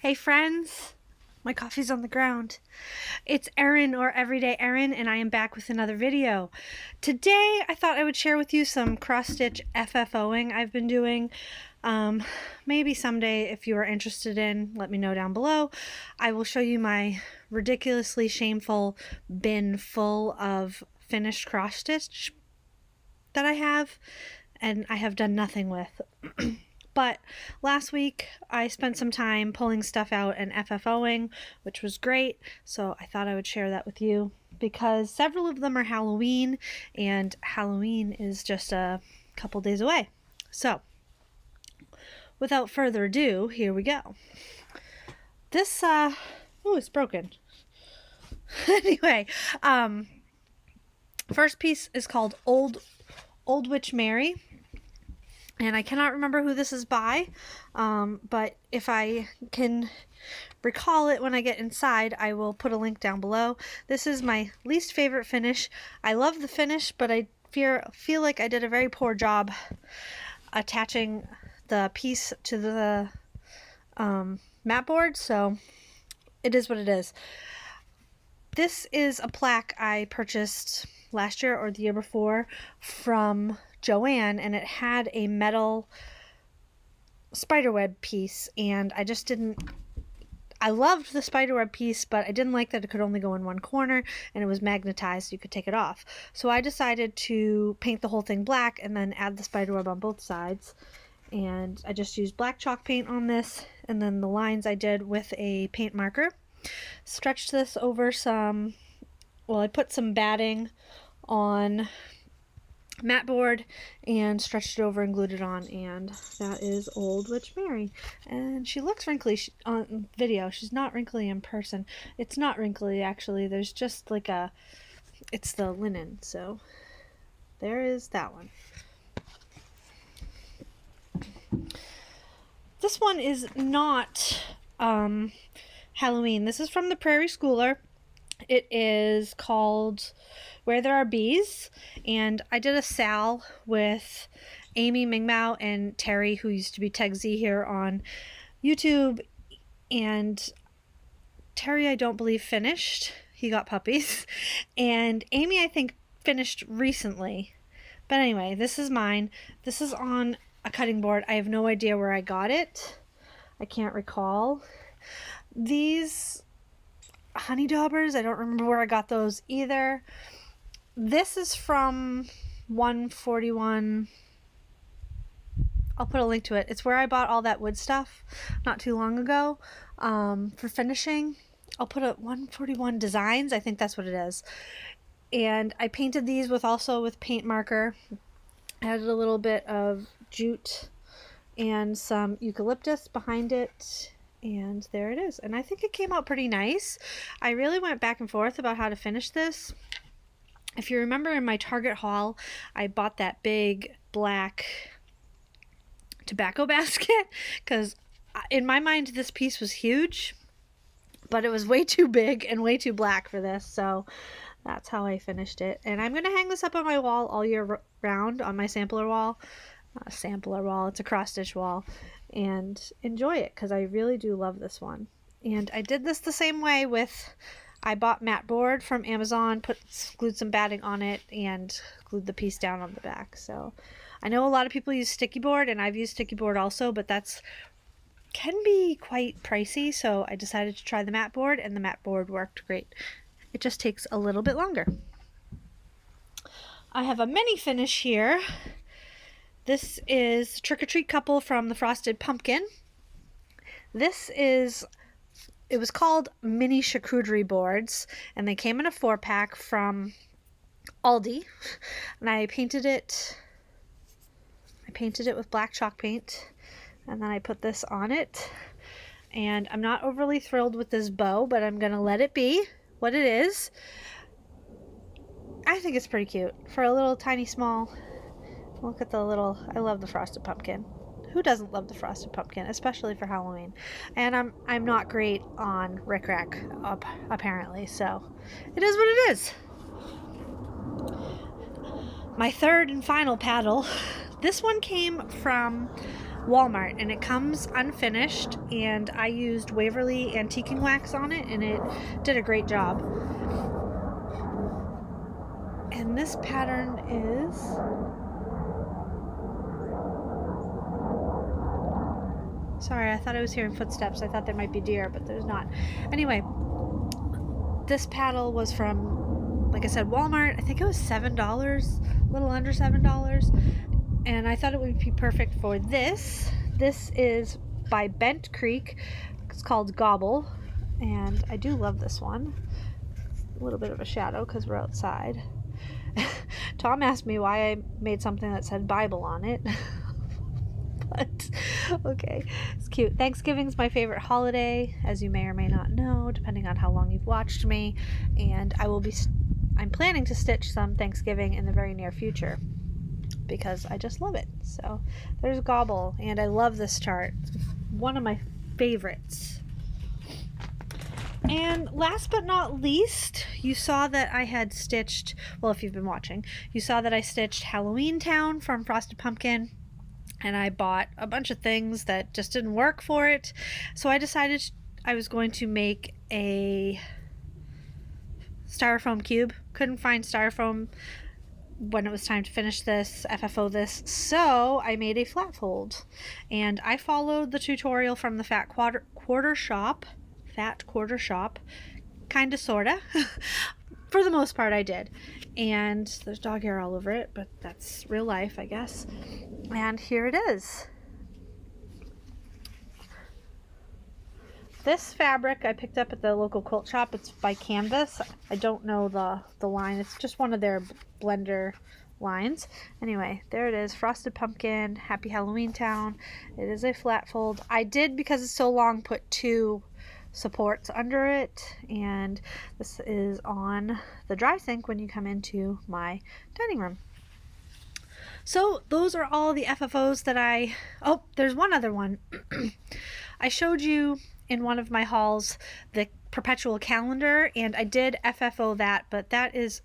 Hey friends, my coffee's on the ground. It's Erin, or Everyday Erin, and I am back with another video. Today I thought I would share with you some cross-stitch FFOing I've been doing. Maybe someday, if you are interested in, let me know down below. I will show you my ridiculously shameful bin full of finished cross-stitch that I have, and I have done nothing with. But last week I spent some time pulling stuff out and FFOing, which was great. So I thought I would share that with you because several of them are Halloween, and Halloween is just a couple days away. So without further ado, here we go. This, oh, it's broken. Anyway, first piece is called Old Witch Mary. And I cannot remember who this is by, but if I can recall it when I get inside, I will put a link down below. This is my least favorite finish. I love the finish, but I feel like I did a very poor job attaching the piece to the mat board, so it is what it is. This is a plaque I purchased last year or the year before from Joanne, and it had a metal spiderweb piece, and I loved the spiderweb piece, but I didn't like that it could only go in one corner and it was magnetized so you could take it off. So I decided to paint the whole thing black and then add the spiderweb on both sides, and I just used black chalk paint on this, and then the lines I did with a paint marker. Stretched this over I put some batting on mat board and stretched it over and glued it on, and that is Old Witch Mary. And she looks wrinkly on video. She's not wrinkly in person. It's not wrinkly, actually. There's just like it's the linen. So there is that one. This one is not Halloween. This is from the Prairie Schooler. It is called Where There Are Bees, and I did a Sal with Amy Mingmao and Terry, who used to be Tegzy here on YouTube, and Terry I don't believe finished. He got puppies, and Amy I think finished recently. But anyway, this is mine. This is on a cutting board. I have no idea where I got it. I can't recall. These honey daubers, I don't remember where I got those either. This is from 141. I'll put a link to it. It's where I bought all that wood stuff not too long ago for finishing. I'll put a 141 Designs. I think that's what it is. And I painted these also with paint marker. Added a little bit of jute and some eucalyptus behind it. And there it is. And I think it came out pretty nice. I really went back and forth about how to finish this. If you remember in my Target haul, I bought that big black tobacco basket because in my mind this piece was huge, but it was way too big and way too black for this. So that's how I finished it. And I'm going to hang this up on my wall all year round on my sampler wall. Not a sampler wall, it's a cross stitch wall. And enjoy it because I really do love this one. And I did this the same way I bought mat board from Amazon, glued some batting on it, and glued the piece down on the back. So I know a lot of people use sticky board, and I've used sticky board also, but can be quite pricey. So I decided to try the mat board, and the mat board worked great. It just takes a little bit longer. I have a mini finish here. This is Trick or Treat Couple from the Frosted Pumpkin. It was called Mini Charcuterie Boards, and they came in a 4-pack from Aldi, and I painted it with black chalk paint, and then I put this on it, and I'm not overly thrilled with this bow, but I'm going to let it be what it is. I think it's pretty cute for a little tiny small. Look at I love the Frosted Pumpkin. Who doesn't love the Frosted Pumpkin, especially for Halloween? And I'm not great on rickrack, apparently, so it is what it is. My third and final paddle. This one came from Walmart, and it comes unfinished, and I used Waverly antiquing wax on it, and it did a great job. And this pattern is sorry, I thought I was hearing footsteps. I thought there might be deer, but there's not. Anyway, this paddle was from, like I said, Walmart. I think it was $7, a little under $7. And I thought it would be perfect for this. This is by Bent Creek. It's called Gobble. And I do love this one. A little bit of a shadow because we're outside. Tom asked me why I made something that said Bible on it. But okay, it's cute. Thanksgiving's my favorite holiday, as you may or may not know, depending on how long you've watched me. And I'm planning to stitch some Thanksgiving in the very near future, because I just love it. So there's Gobble, and I love this chart. It's one of my favorites. And last but not least, you saw that I had stitched, well, if you've been watching, you saw that I stitched Halloween Town from Frosted Pumpkin, and I bought a bunch of things that just didn't work for it. So I decided I was going to make a styrofoam cube. Couldn't find styrofoam when it was time to finish this, FFO this, so I made a flat fold. And I followed the tutorial from the Fat Quarter Shop, kinda sorta. For the most part I did. And there's dog hair all over it, but that's real life, I guess. And here it is. This fabric I picked up at the local quilt shop. It's by Canvas. I don't know the line. It's just one of their blender lines. Anyway, there it is. Frosted Pumpkin, Happy Halloween Town. It is a flat fold. I did, because it's so long, put 2 supports under it, and this is on the dry sink when you come into my dining room. So those are all the FFOs that oh, there's one other one. I showed you in one of my hauls the perpetual calendar, and I did FFO that, but that is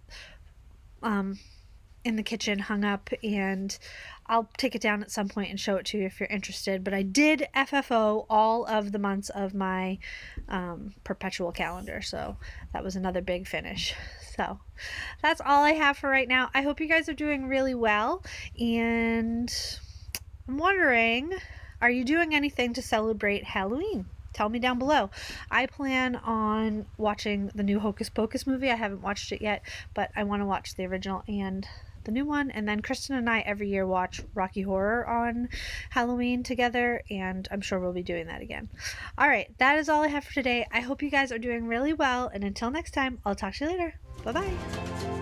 in the kitchen hung up, and I'll take it down at some point and show it to you if you're interested. But I did FFO all of the months of my perpetual calendar, so that was another big finish. So that's all I have for right now. I hope you guys are doing really well, and I'm wondering, are you doing anything to celebrate Halloween? Tell me down below. I plan on watching the new Hocus Pocus movie. I haven't watched it yet, but I want to watch the original and the new one. And then Kristen and I every year watch Rocky Horror on Halloween together, and I'm sure we'll be doing that again. All right, that is all I have for today. I hope you guys are doing really well, and until next time, I'll talk to you later. Bye-bye.